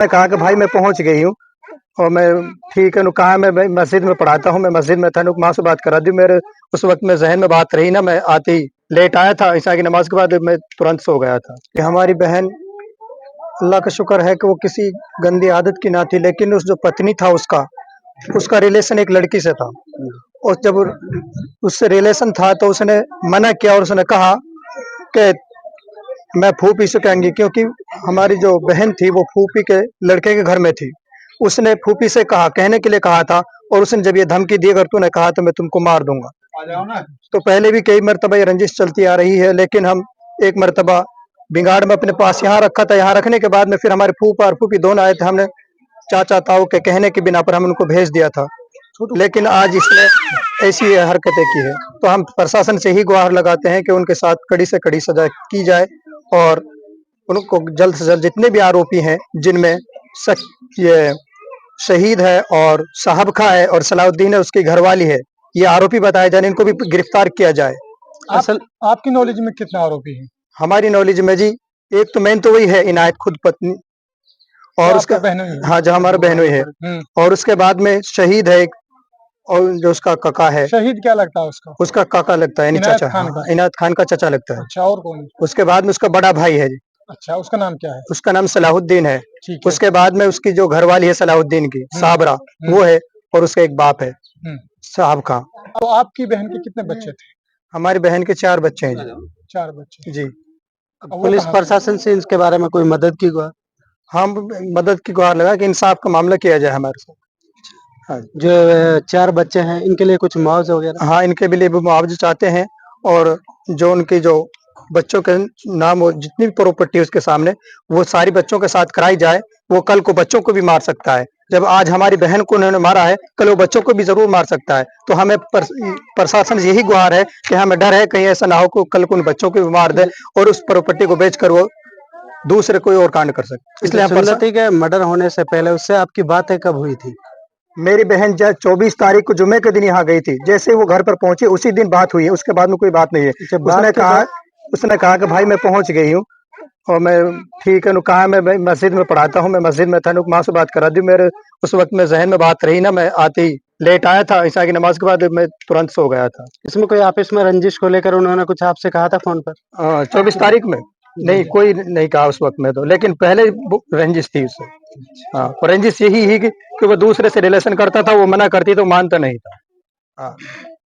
कहा कि भाई मैं पहुंच गई हूँ और मैं ठीक है। कहा मैं मस्जिद में पढ़ाता हूँ, मैं मस्जिद में था, माँ से बात करा दी। मेरे उस वक्त में जहन में बात रही ना, मैं आते ही लेट आया था, ईशा की नमाज के बाद मैं तुरंत सो गया था। कि हमारी बहन, अल्लाह का शुक्र है कि वो किसी गंदी आदत की ना थी, लेकिन उस जो पत्नी था उसका उसका रिलेशन एक लड़की से था। और जब उससे रिलेशन था तो उसने मना किया और उसने कहा कि मैं फूफी से कहेंगी, क्योंकि हमारी जो बहन थी वो फूफी के लड़के के घर में थी। उसने फूफी से कहा, कहने के लिए कहा था, और उसने जब ये धमकी दी अगर तूने कहा तो मैं तुमको मार दूंगा। तो पहले भी कई मरतबा ये रंजिश चलती आ रही है, लेकिन हम एक मरतबा बिगाड़ में अपने पास यहाँ रखा था। यहाँ रखने के बाद में फिर हमारे फूफा और फूफी दोनों आए थे, हमने चाचा ताऊ के कहने के बिना पर हम उनको भेज दिया था, लेकिन आज इसने ऐसी हरकतें की है। तो हम प्रशासन से ही गुहार लगाते हैं कि उनके साथ कड़ी से कड़ी सजा की जाए और उनको जल्द से जल्द जितने भी आरोपी हैं, जिनमें ये शहीद है और साहब खा है और सलाउद्दीन है उसकी घरवाली है, ये आरोपी बताए जाए, इनको भी गिरफ्तार किया जाए। असल आपकी नॉलेज में कितने आरोपी हैं? हमारी नॉलेज में जी एक तो मेन तो वही है इनायत खुद पत्नी, और उसका हाँ जो हमारा बहनोई है, और उसके बाद में शहीद है एक, और जो उसका काका है। शहीद क्या लगता है उसका? उसका काका लगता है, इनायत चाचा। खान का। इनायत खान का चाचा लगता है। अच्छा, और कौन? उसके बाद में उसका बड़ा भाई है जी। अच्छा, उसका नाम क्या है? उसका नाम सलाहुद्दीन है। ठीक है। उसके बाद में उसकी जो घरवाली है सलाहुद्दीन की, साबरा, वो है, और उसका एक बाप है साहब का। तो आपकी बहन के कितने बच्चे थे? हमारी बहन के 4 बच्चे हैं जी। 4 बच्चे जी। पुलिस प्रशासन से इसके बारे में कोई मदद की गुहार? हम मदद की गुहार लगा कि इंसाफ का मामला किया जाए हमारे साथ। हाँ, जो 4 बच्चे हैं इनके लिए कुछ मुआवजा वगैरह? हाँ, इनके लिए भी मुआवजा चाहते हैं, और जो उनकी जो बच्चों के नाम और जितनी भी प्रॉपर्टी उसके सामने, वो सारी बच्चों के साथ कराई जाए। वो कल को बच्चों को भी मार सकता है। जब आज हमारी बहन को उन्होंने मारा है, कल वो बच्चों को भी जरूर मार सकता है। तो हमें प्रशासन से यही गुहार है कि हमें डर है कहीं ऐसा ना हो कि कल को उन बच्चों को भी मार दे और उस प्रॉपर्टी को बेचकर वो दूसरे कोई और कांड कर सके। इसलिए सुंदरती के मर्डर होने से पहले उससे आपकी बातें कब हुई थी? मेरी बहन 24 तारीख को जुम्मे के दिन यहाँ गई थी। जैसे वो घर पर पहुंची उसी दिन बात हुई है, उसके बाद में कोई बात नहीं है। उसने कहा कि भाई मैं पहुंच गई हूँ और मैं ठीक है। कहा मैं मस्जिद में पढ़ाता हूँ, मैं मस्जिद में था, माँ से बात करा दी। मेरे उस वक्त में जहन में बात रही ना, मैं आते ही लेट आया था, ईशा की नमाज के बाद मैं तुरंत सो गया था। इसमें कोई आपस में रंजिश को लेकर उन्होंने कुछ आपसे कहा था फोन पर? 24 तारीख में नहीं, कोई नहीं कहा उस वक्त में तो, लेकिन पहले रंजिश थी उससे। हाँ, और रंजिश यही ही कि वो दूसरे से रिलेशन करता था, वो मना करती तो मानता नहीं था। हाँ।